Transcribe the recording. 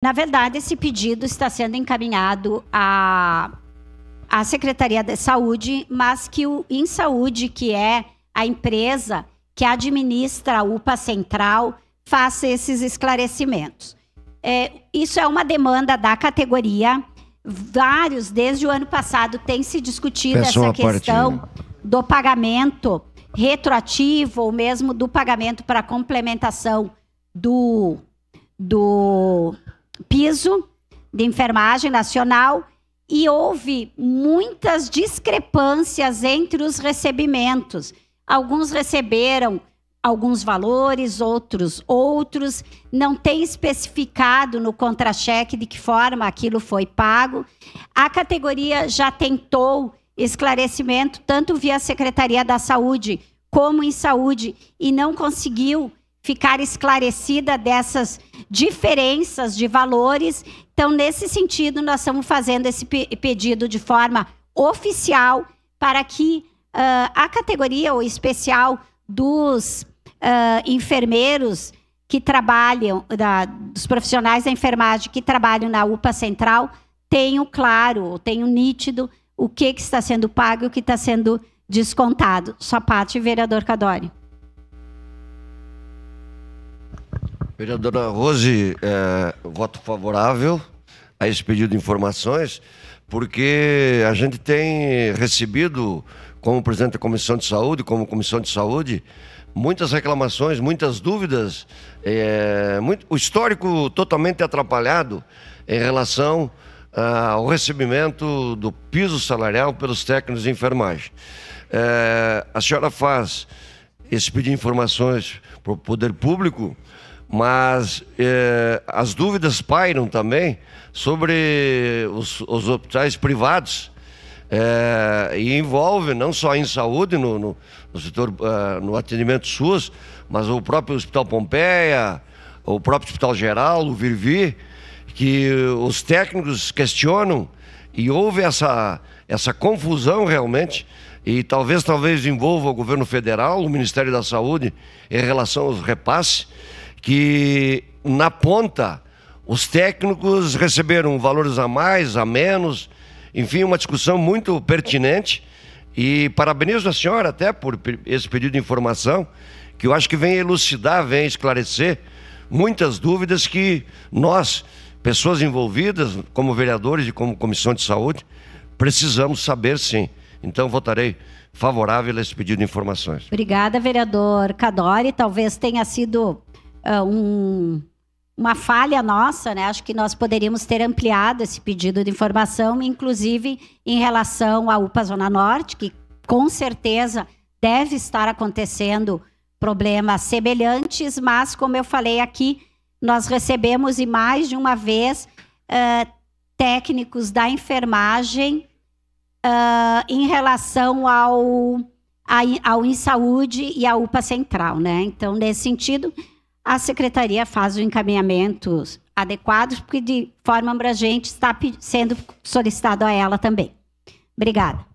Na verdade, esse pedido está sendo encaminhado à Secretaria de Saúde, mas que o InSaúde, que é a empresa que administra a UPA Central, faça esses esclarecimentos. Isso é uma demanda da categoria. Vários, desde o ano passado, tem se discutido essa questão do pagamento retroativo ou mesmo do pagamento para complementação do piso de enfermagem nacional, e houve muitas discrepâncias entre os recebimentos. Alguns receberam alguns valores, outros. Não tem especificado no contra-cheque de que forma aquilo foi pago. A categoria já tentou esclarecimento, tanto via Secretaria da Saúde como InSaúde, e não conseguiu ficar esclarecida dessas diferenças de valores. Então, nesse sentido, nós estamos fazendo esse pedido de forma oficial para que a categoria ou especial dos enfermeiros que trabalham, dos profissionais da enfermagem que trabalham na UPA Central, tenham claro, tenham nítido o que está sendo pago e o que está sendo descontado. Sua parte, vereador Cadório. Vereadora Rose, voto favorável a esse pedido de informações, porque a gente tem recebido, como presidente da Comissão de Saúde, como Comissão de Saúde, muitas reclamações, muitas dúvidas, o histórico totalmente atrapalhado em relação ao recebimento do piso salarial pelos técnicos de enfermagem. A senhora faz esse pedido de informações para o poder público, mas as dúvidas pairam também sobre os hospitais privados, e envolve não só em saúde, no setor, no atendimento SUS, mas o próprio Hospital Pompeia, o próprio Hospital Geral, o Virvi, que os técnicos questionam, e houve essa confusão realmente, e talvez envolva o governo federal, o Ministério da Saúde, em relação aos repasses, que na ponta os técnicos receberam valores a mais, a menos, enfim, uma discussão muito pertinente, e parabenizo a senhora até por esse pedido de informação, que eu acho que vem elucidar, vem esclarecer muitas dúvidas que nós, pessoas envolvidas, como vereadores e como Comissão de Saúde, precisamos saber, sim. Então, votarei favorável a esse pedido de informações. Obrigada, vereador Cadório. Talvez tenha sido uma falha nossa, né? Acho que nós poderíamos ter ampliado esse pedido de informação, inclusive em relação à UPA Zona Norte, que com certeza deve estar acontecendo problemas semelhantes, mas, como eu falei aqui, nós recebemos, e mais de uma vez, técnicos da enfermagem em relação ao InSaúde e à UPA Central, né? Então, nesse sentido, a Secretaria faz os encaminhamentos adequados, porque de forma abrangente está sendo solicitado a ela também. Obrigada.